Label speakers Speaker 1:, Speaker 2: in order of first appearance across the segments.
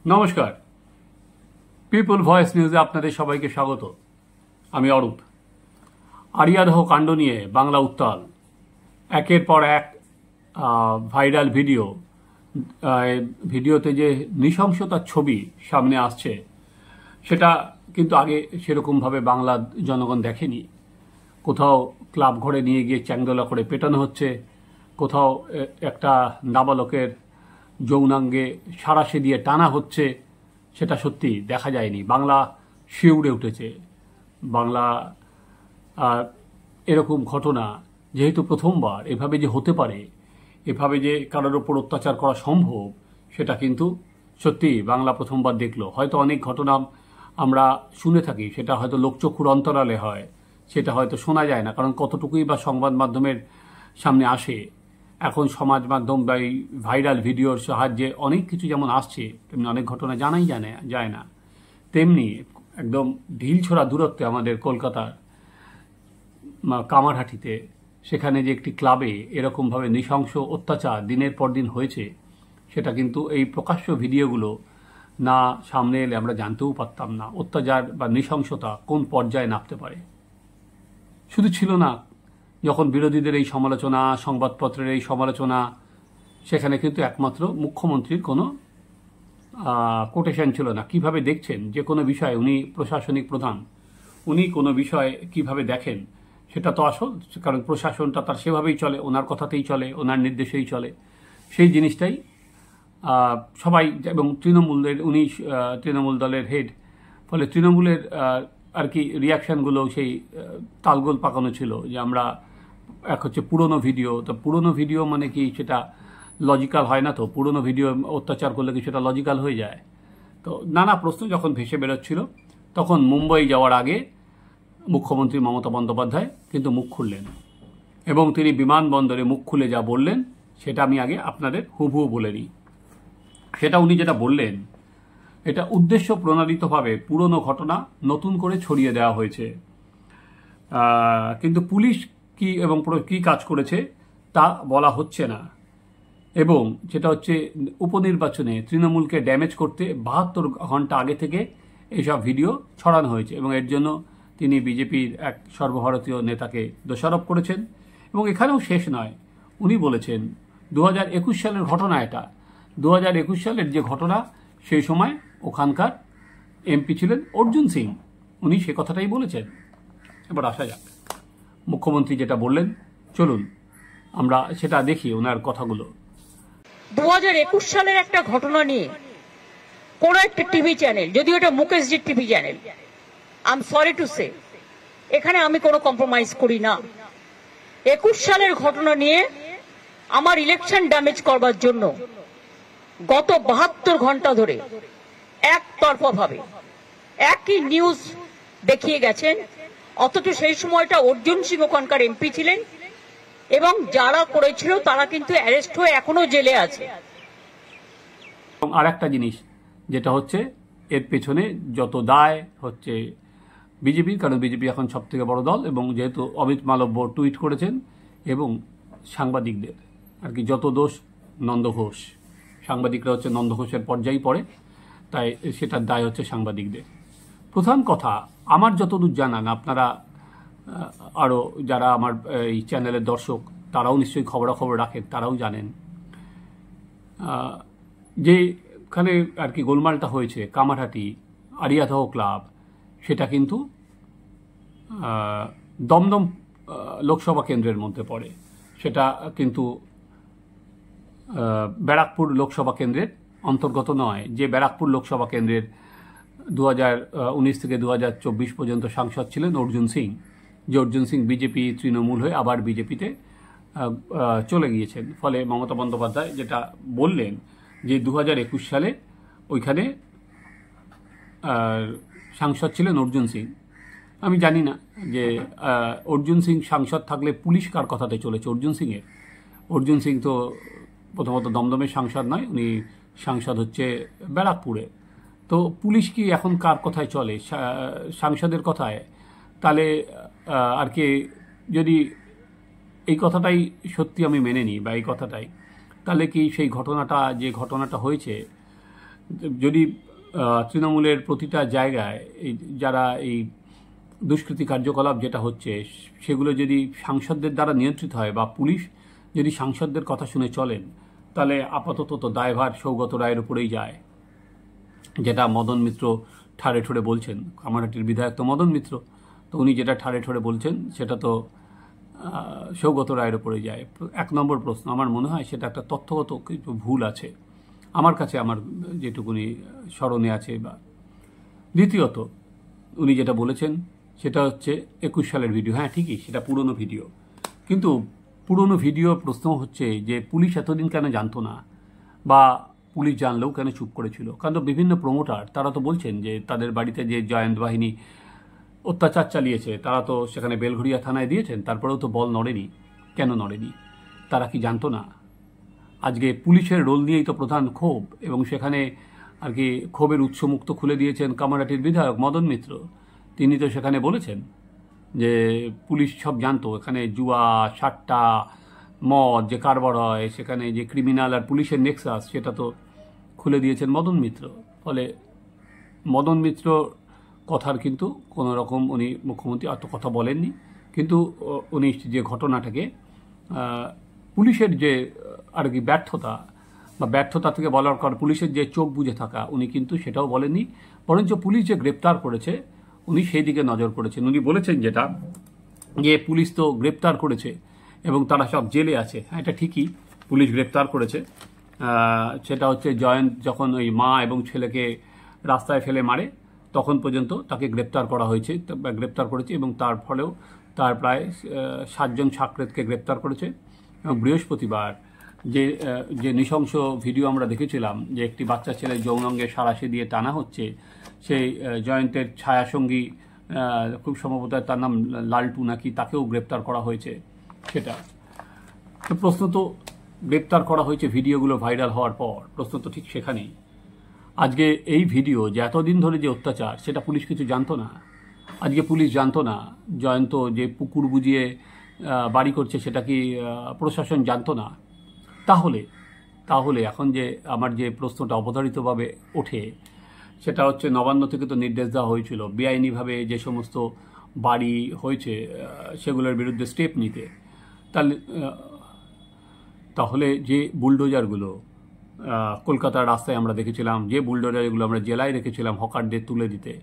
Speaker 1: নমস্কার, people voice নিউজে আপনাদের সবাইকে স্বাগত। আমি অরূপ। আরিয়াদহ কাণ্ড নিয়ে বাংলা উত্তাল। একের পর এক ভাইরাল ভিডিওতে যে নৃশংসতার ছবি সামনে আসছে, সেটা কিন্তু আগে সেরকমভাবে বাংলার জনগণ দেখেনি। কোথাও ক্লাব ঘরে নিয়ে গিয়ে চ্যাংদোলা করে পেটানো হচ্ছে, কোথাও একটা নাবালকের যৌনাঙ্গে সাঁড়াশি দিয়ে টানা হচ্ছে। সেটা সত্যি দেখা যায়নি। বাংলা শিউরে উঠেছে। বাংলা এরকম ঘটনা যেহেতু প্রথমবার, এভাবে যে হতে পারে, এভাবে যে কারোর ওপর অত্যাচার করা সম্ভব, সেটা কিন্তু সত্যি বাংলা প্রথমবার দেখলো। হয়তো অনেক ঘটনা আমরা শুনে থাকি, সেটা হয়তো লোকচক্ষুর অন্তরালে হয়, সেটা হয়তো শোনা যায় না, কারণ কতটুকুই বা সংবাদ মাধ্যমের সামনে আসে। এখন সমাজ মাধ্যম বা এই ভাইরাল ভিডিওর সাহায্যে অনেক কিছু যেমন আসছে, তেমনি অনেক ঘটনা জানাই যায় না। তেমনি একদম ঢিলছোড়া দূরত্বে আমাদের কলকাতার কামারহাটিতে, সেখানে যে একটি ক্লাবে এরকমভাবে নৃশংস অত্যাচার দিনের পর দিন হয়েছে, সেটা কিন্তু এই প্রকাশ্য ভিডিওগুলো না সামনে এলে আমরা জানতেও পারতাম না অত্যাচার বা নৃশংসতা কোন পর্যায়ে নামতে পারে। শুধু ছিল না যখন বিরোধীদের এই সমালোচনা, সংবাদপত্রের এই সমালোচনা, সেখানে কিন্তু একমাত্র মুখ্যমন্ত্রীর কোনো কোটেশন ছিল না। কিভাবে দেখছেন যে কোনো বিষয়ে, উনি প্রশাসনিক প্রধান, উনি কোনো বিষয়ে কিভাবে দেখেন সেটা তো আসল, কারণ প্রশাসনটা তার সেভাবেই চলে, ওনার কথাতেই চলে, ওনার নির্দেশেই চলে। সেই জিনিসটাই সবাই, এবং উনি তৃণমূল দলের হেড, ফলে তৃণমূলের আর কি রিয়াকশানগুলো সেই তালগোল পাকানো ছিল যে আমরা এক হচ্ছে পুরনো ভিডিও, তো পুরনো ভিডিও মানে কি সেটা লজিক্যাল হয় না, তো পুরনো ভিডিও অত্যাচার করলে কি সেটা লজিক্যাল হয়ে যায়? তো নানা প্রশ্ন যখন ভেসে বেরোচ্ছিল, তখন মুম্বাই যাওয়ার আগে মুখ্যমন্ত্রী মমতা বন্দ্যোপাধ্যায় কিন্তু মুখ খুললেন, এবং তিনি বিমানবন্দরে মুখ খুলে যা বললেন সেটা আমি আগে আপনাদের হুবহু বলে নিই। সেটা উনি যেটা বললেন, এটা উদ্দেশ্য প্রণোদিতভাবে পুরনো ঘটনা নতুন করে ছড়িয়ে দেওয়া হয়েছে, কিন্তু পুলিশ কি এবং কি কাজ করেছে তা বলা হচ্ছে না। এবং যেটা হচ্ছে উপনির্বাচনে তৃণমূলকে ড্যামেজ করতে 72 ঘন্টা আগে থেকে এইসব ভিডিও ছড়ানো হয়েছে, এবং এর জন্য তিনি বিজেপির এক সর্বভারতীয় নেতাকে দোষারোপ করেছেন। এবং এখানেও শেষ নয়, উনি বলেছেন 2021 সালের ঘটনা এটা। 2021 সালের যে ঘটনা, সেই সময় ওখানকার এমপি ছিলেন অর্জুন সিং, উনি সে কথাটাই বলেছেন। এবার আসা যাক মুখ্যমন্ত্রী যেটা বললেন, চলুন আমরা সেটা দেখি ওনার কথাগুলো।
Speaker 2: 2021 সালের একটা ঘটনা নিয়ে কোন একটা টিভি চ্যানেল, যদিও এটা মুকেশজির TV channel, I am sorry to say, এখানে আমি কোনো কম্প্রোমাইজ করি না। 21 সালের ঘটনা নিয়ে আমার ইলেকশন ড্যামেজ করবার জন্য গত 72 ঘন্টা ধরে একতরফা ভাবে একই নিউজ দেখিয়ে গেছেন, অথচ সেই সময়টা অর্জুন সিং ওখানকার এমপি ছিলেন, এবং যারা করেছিল তারা কিন্তু অ্যারেস্ট হয়ে এখনো জেলে আছে।
Speaker 1: এবং আর একটা জিনিস যেটা হচ্ছে, এর পেছনে যত দায় হচ্ছে বিজেপির, কারণ বিজেপি এখন সব থেকে বড় দল, এবং যেহেতু অমিত মালব্য টুইট করেছেন, এবং সাংবাদিকদের আর কি যত দোষ নন্দ ঘোষ, সাংবাদিকরা হচ্ছে নন্দ ঘোষের পর্যায়ে পড়ে, তাই সেটার দায় হচ্ছে সাংবাদিকদের। প্রধান কথা, আমার যতদূর জানান, আপনারা আরও যারা আমার এই চ্যানেলের দর্শক, তারাও নিশ্চয়ই খবরাখবর রাখেন, তারাও জানেন যেখানে আর কি গোলমালটা হয়েছে, কামারহাটি আরিয়াদহ ক্লাব, সেটা কিন্তু দমদম লোকসভা কেন্দ্রের মধ্যে পড়ে। সেটা কিন্তু ব্যারাকপুর লোকসভা কেন্দ্রের অন্তর্গত নয়। যে ব্যারাকপুর লোকসভা কেন্দ্রের 2019 থেকে 2024 পর্যন্ত সাংসদ ছিলেন অর্জুন সিং, যে অর্জুন সিং বিজেপি তৃণমূল হয়ে আবার বিজেপিতে চলে গিয়েছেন। ফলে মমতা বন্দ্যোপাধ্যায় যেটা বললেন যে 2021 সালে ওইখানে সাংসদ ছিলেন অর্জুন সিং। আমি জানি না যে অর্জুন সিং সাংসদ থাকলে পুলিশ কার কথাতে চলেছে অর্জুন সিংয়ের। অর্জুন সিং তো প্রথমত দমদমের সাংসদ নয়, উনি সাংসদ হচ্ছে ব্যারাকপুরে। তো পুলিশ কি এখন কার কথায় চলে? সাংসদের কথায়? তাহলে আর কি, যদি এই কথাটাই সত্যি আমি মেনে নিই বা এই কথাটাই, তাহলে কি সেই ঘটনাটা, যে ঘটনাটা হয়েছে, যদি তৃণমূলের প্রতিটা জায়গায় এই যারা এই দুষ্কৃতি কার্যকলাপ যেটা হচ্ছে সেগুলো যদি সাংসদদের দ্বারা নিয়ন্ত্রিত হয় বা পুলিশ যদি সাংসদদের কথা শুনে চলেন, তাহলে আপাতত তো দায়ভার সৌগত রায়ের উপরেই যায়, যেটা মদন মিত্র ঠাড়ে ঠোড়ে বলছেন। কামারহাটির বিধায়ক তো মদন মিত্র, তো উনি যেটা ঠাড়ে ঠোড়ে বলছেন সেটা তো সৌগত রায়ের উপরে যায়। 1 নম্বর প্রশ্ন, আমার মনে হয় সেটা একটা তথ্যগত কিছু ভুল আছে আমার কাছে, আমার যেটুকুনি স্মরণে আছে। বা দ্বিতীয়ত উনি যেটা বলেছেন সেটা হচ্ছে 21 সালের ভিডিও। হ্যাঁ ঠিকই, সেটা পুরনো ভিডিও, কিন্তু পুরনো ভিডিও প্রশ্ন হচ্ছে যে পুলিশ এতদিন কেন জানতো না, বা পুলিশ জানলেও কেন চুপ করেছিল? কারণ বিভিন্ন প্রমোটার তারা তো বলছেন যে তাদের বাড়িতে যে জয়ন্ত বাহিনী অত্যাচার চালিয়েছে তারা তো সেখানে বেলঘড়িয়া থানায় দিয়েছেন, তারপরেও তো বল নড়েনি। কেন নড়েনি? তারা কি জানতো না? আজকে পুলিশের রোল নিয়েই তো প্রধান ক্ষোভ, এবং সেখানে আর কি ক্ষোভের উৎসমুক্ত খুলে দিয়েছেন কামারহাটির বিধায়ক মদন মিত্র। তিনি তো সেখানে বলেছেন যে পুলিশ সব জানতো, এখানে জুয়া, সাট্টা, মদ যে কারবার হয়, সেখানে যে ক্রিমিনাল আর পুলিশের নেক্সাস সেটা তো খুলে দিয়েছেন মদন মিত্র। ফলে মদন মিত্র কথার কিন্তু কোনো রকম উনি মুখ্যমন্ত্রী অত কথা বলেননি, কিন্তু উনি যে ঘটনাটাকে পুলিশের যে আর কি ব্যর্থতা থেকে বলার কারণ পুলিশের যে চোখ বুজে থাকা, উনি কিন্তু সেটাও বলেননি। বরঞ্চ পুলিশ যে গ্রেপ্তার করেছে উনি সেই দিকে নজর করেছেন। উনি বলেছেন যেটা যে পুলিশ তো গ্রেপ্তার করেছে এবং তারা সব জেলে আছে। হ্যাঁ এটা ঠিকই, পুলিশ গ্রেপ্তার করেছে। সেটা হচ্ছে জয়ন্ত যখন ওই মা এবং ছেলেকে রাস্তায় ফেলে মারে তখন পর্যন্ত তাকে গ্রেপ্তার করা হয়েছে, গ্রেপ্তার করেছে, এবং তার ফলেও তার প্রায় 7 জন সাকরেতকে গ্রেপ্তার করেছে। এবং বৃহস্পতিবার যে নৃশংস ভিডিও আমরা দেখেছিলাম, যে একটি বাচ্চা ছেলে যৌনাঙ্গে সাঁড়াশি দিয়ে টানা হচ্ছে, সেই জয়ন্তের ছায়াসঙ্গী খুব সম্ভবত তার নাম লালটু নাকি, তাকেও গ্রেপ্তার করা হয়েছে। সেটা তো প্রশ্ন তো গ্রেপ্তার করা হয়েছে ভিডিওগুলো ভাইরাল হওয়ার পর, প্রশ্ন তো ঠিক সেখানেই। আজকে এই ভিডিও যে এতদিন ধরে যে অত্যাচার, সেটা পুলিশ কিছু জানতো না। আজকে পুলিশ জানতো না জয়ন্ত যে পুকুর বুঝিয়ে বাড়ি করছে, সেটা কি প্রশাসন জানতো না? তাহলে এখন যে আমার যে প্রশ্নটা অবধারিতভাবে ওঠে সেটা হচ্ছে নবান্ন থেকে তো নির্দেশ দেওয়া হয়েছিল বেআইনিভাবে যে সমস্ত বাড়ি হয়েছে সেগুলোর বিরুদ্ধে স্টেপ নিতে। তাহলে যে বুলডোজারগুলো কলকাতার রাস্তায় আমরা দেখেছিলাম, যে বুলডোজারগুলো আমরা জেলায় রেখেছিলাম হকারদের তুলে দিতে,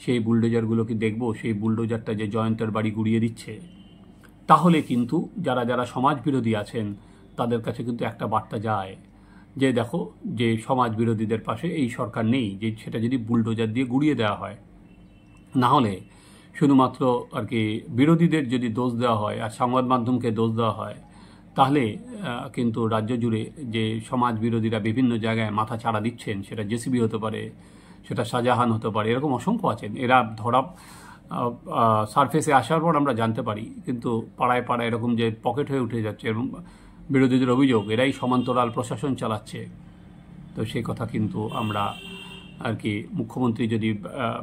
Speaker 1: সেই বুলডোজারগুলো কি দেখবো? সেই বুলডোজারটা যে জয়ন্তের বাড়ি গুড়িয়ে দিচ্ছে, তাহলে কিন্তু যারা যারা সমাজ বিরোধী আছেন তাদের কাছে কিন্তু একটা বার্তা যায় যে দেখো, যে সমাজ বিরোধীদের পাশে এই সরকার নেই, যে সেটা যদি বুলডোজার দিয়ে গুড়িয়ে দেওয়া হয়। না হলে শুধুমাত্র আর কি বিরোধীদের যদি দোষ দেওয়া হয় আর সংবাদ মাধ্যমকে দোষ দেওয়া হয়, তাহলে কিন্তু রাজ্য জুড়ে যে সমাজ বিরোধীরা বিভিন্ন জায়গায় মাথা ছাড়া দিচ্ছেন, সেটা জেসিবি হতে পারে, সেটা শাহজাহান হতে পারে, এরকম অসংখ্য আছেন। এরা ধরা সারফেসে আসার পর আমরা জানতে পারি, কিন্তু পাড়ায় পাড়ায় এরকম যে পকেট হয়ে উঠে যাচ্ছে, এবং বিরোধীদের অভিযোগ এরাই সমান্তরাল প্রশাসন চালাচ্ছে। তো সেই কথা কিন্তু আমরা আর কি মুখ্যমন্ত্রী যদি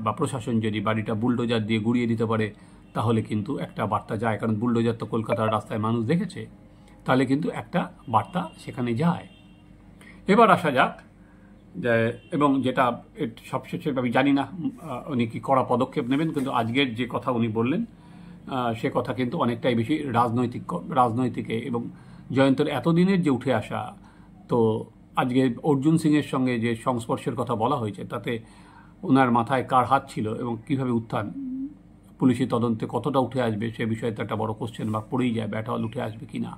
Speaker 1: বা প্রশাসন যদি বাড়িটা বুলডোজার দিয়ে গুড়িয়ে দিতে পারে, তাহলে কিন্তু একটা বার্তা যায়। কারণ বুলডোজার তো কলকাতার রাস্তায় মানুষ দেখেছে, তাহলে কিন্তু একটা বার্তা সেখানে যায়। এবার আসা যাক যে, এবং যেটা সবশেষে আমি জানি না উনি কি কড়া পদক্ষেপ নেবেন, কিন্তু আজকের যে কথা উনি বললেন সে কথা কিন্তু অনেকটাই বেশি রাজনৈতিকে, এবং জয়ন্তের এতদিনের যে উঠে আসা, তো আজকে অর্জুন সিংয়ের সঙ্গে যে সংস্পর্শের কথা বলা হয়েছে, তাতে ওনার মাথায় কার হাত ছিল এবং কিভাবে উত্থান, পুলিশি তদন্তে কতটা উঠে আসবে সে বিষয়ে তো একটা বড় কোশ্চেন মার্ক পড়েই যায়, ব্যাটহল উঠে আসবে কি না।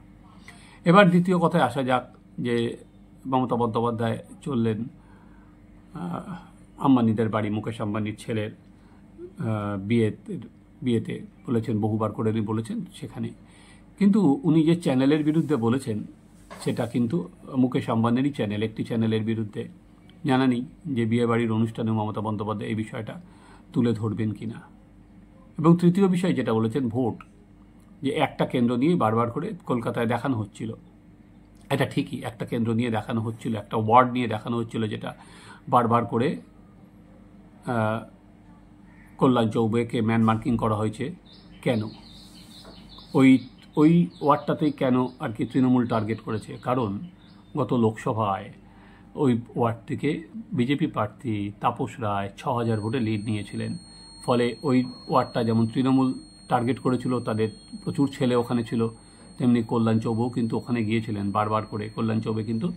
Speaker 1: এবার দ্বিতীয় কথায় আসা যাক, যে মমতা বন্দ্যোপাধ্যায় চললেন আম্বানিদের বাড়ি, মুকেশ আম্বানির ছেলের বিয়েতে বলেছেন, বহুবার করে উনি বলেছেন সেখানে, কিন্তু উনি যে চ্যানেলের বিরুদ্ধে বলেছেন সেটা কিন্তু মুকেশ আম্বানিরই চ্যানেল, একটি চ্যানেলের বিরুদ্ধে। জানা নেই যে বিয়ে বাড়ির অনুষ্ঠানে মমতা বন্দ্যোপাধ্যায় এই বিষয়টা তুলে ধরবেন কিনা। এবং তৃতীয় বিষয় যেটা বলেছেন, ভোট, যে একটা কেন্দ্র নিয়ে বারবার করে কলকাতায় দেখানো হচ্ছিল। এটা ঠিকই, একটা কেন্দ্র নিয়ে দেখানো হচ্ছিল, একটা ওয়ার্ড নিয়ে দেখানো হচ্ছিল, যেটা বারবার করে কল্যাণ চৌবেকে ম্যান মার্কিং করা হয়েছে। কেন ওই ওয়ার্ডটাতেই কেন আর কি তৃণমূল টার্গেট করেছে? কারণ গত লোকসভায় ওই ওয়ার্ড থেকে বিজেপি প্রার্থী তাপস রায় 6,000 ভোটে লিড নিয়েছিলেন। ফলে ওই ওয়ার্ডটা যেমন তৃণমূল টার্গেট করেছিল, তাদের প্রচুর ছেলে ওখানে ছিল, তেমনি কল্যাণ চৌবেও কিন্তু ওখানে গিয়েছিলেন বারবার করে। কল্যাণ চৌবে কিন্তু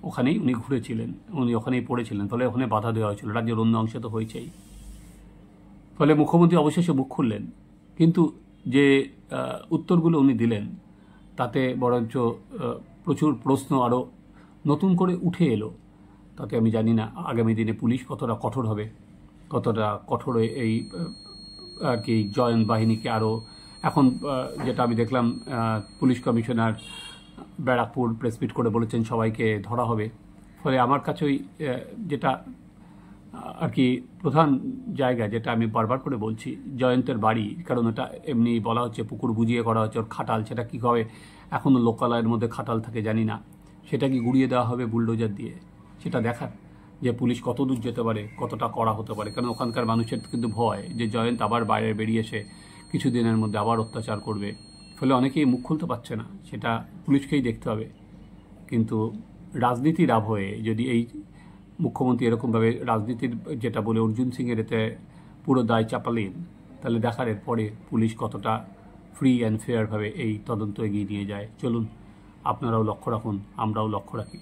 Speaker 1: ওখানেই উনি ঘুরেছিলেন, উনি ওখানেই পড়েছিলেন, ফলে ওখানে বাধা দেওয়া হয়েছিল। রাজ্যের অন্য অংশে তো হয়েছেই। ফলে মুখ্যমন্ত্রী অবশেষে মুখ খুললেন, কিন্তু যে উত্তরগুলো উনি দিলেন তাতে বরঞ্চ প্রচুর প্রশ্ন আরও নতুন করে উঠে এলো। তাতে আমি জানি না আগামী দিনে পুলিশ কতটা কঠোর হবে, কতটা কঠোর এই আর কি জয়েন্ট বাহিনীকে আরও। এখন যেটা আমি দেখলাম, পুলিশ কমিশনার ব্যারাকপুর প্রেসমিট করে বলেছেন সবাইকে ধরা হবে। ফলে আমার কাছে ওই যেটা আর কি প্রধান জায়গা, যেটা আমি বারবার করে বলছি, জয়ন্তের বাড়ি, কারণ এটা এমনি বলা হচ্ছে পুকুর বুঝিয়ে করা হচ্ছে, ওর খাটাল, সেটা কী হবে, এখনও লোকালয়ের মধ্যে খাটাল থাকে জানি না, সেটা কি গুড়িয়ে দেওয়া হবে বুলডোজার দিয়ে, সেটা দেখার যে পুলিশ কত দূর যেতে পারে, কতটা কড়া হতে পারে। কারণ ওখানকার মানুষের কিন্তু ভয় যে জয়ন্ত আবার বাইরে বেরিয়ে এসে কিছুদিনের মধ্যে আবার অত্যাচার করবে। ফলে অনেকেই মুখ খুলতে পারছে না, সেটা পুলিশকেই দেখতে হবে। কিন্তু রাজনীতির আবহে যদি এই মুখ্যমন্ত্রী এরকমভাবে রাজনীতির যেটা বলে অর্জুন সিংয়ের এতে পুরো দায় চাপালেন, তাহলে দেখার এরপরে পুলিশ কতটা ফ্রি অ্যান্ড ফেয়ারভাবে এই তদন্ত এগিয়ে নিয়ে যায়। চলুন, আপনারাও লক্ষ্য রাখুন, আমরাও লক্ষ্য রাখি।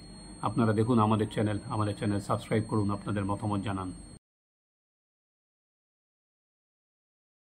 Speaker 1: আপনারা দেখুন আমাদের চ্যানেল সাবস্ক্রাইব করুন, আপনাদের মতামত জানান।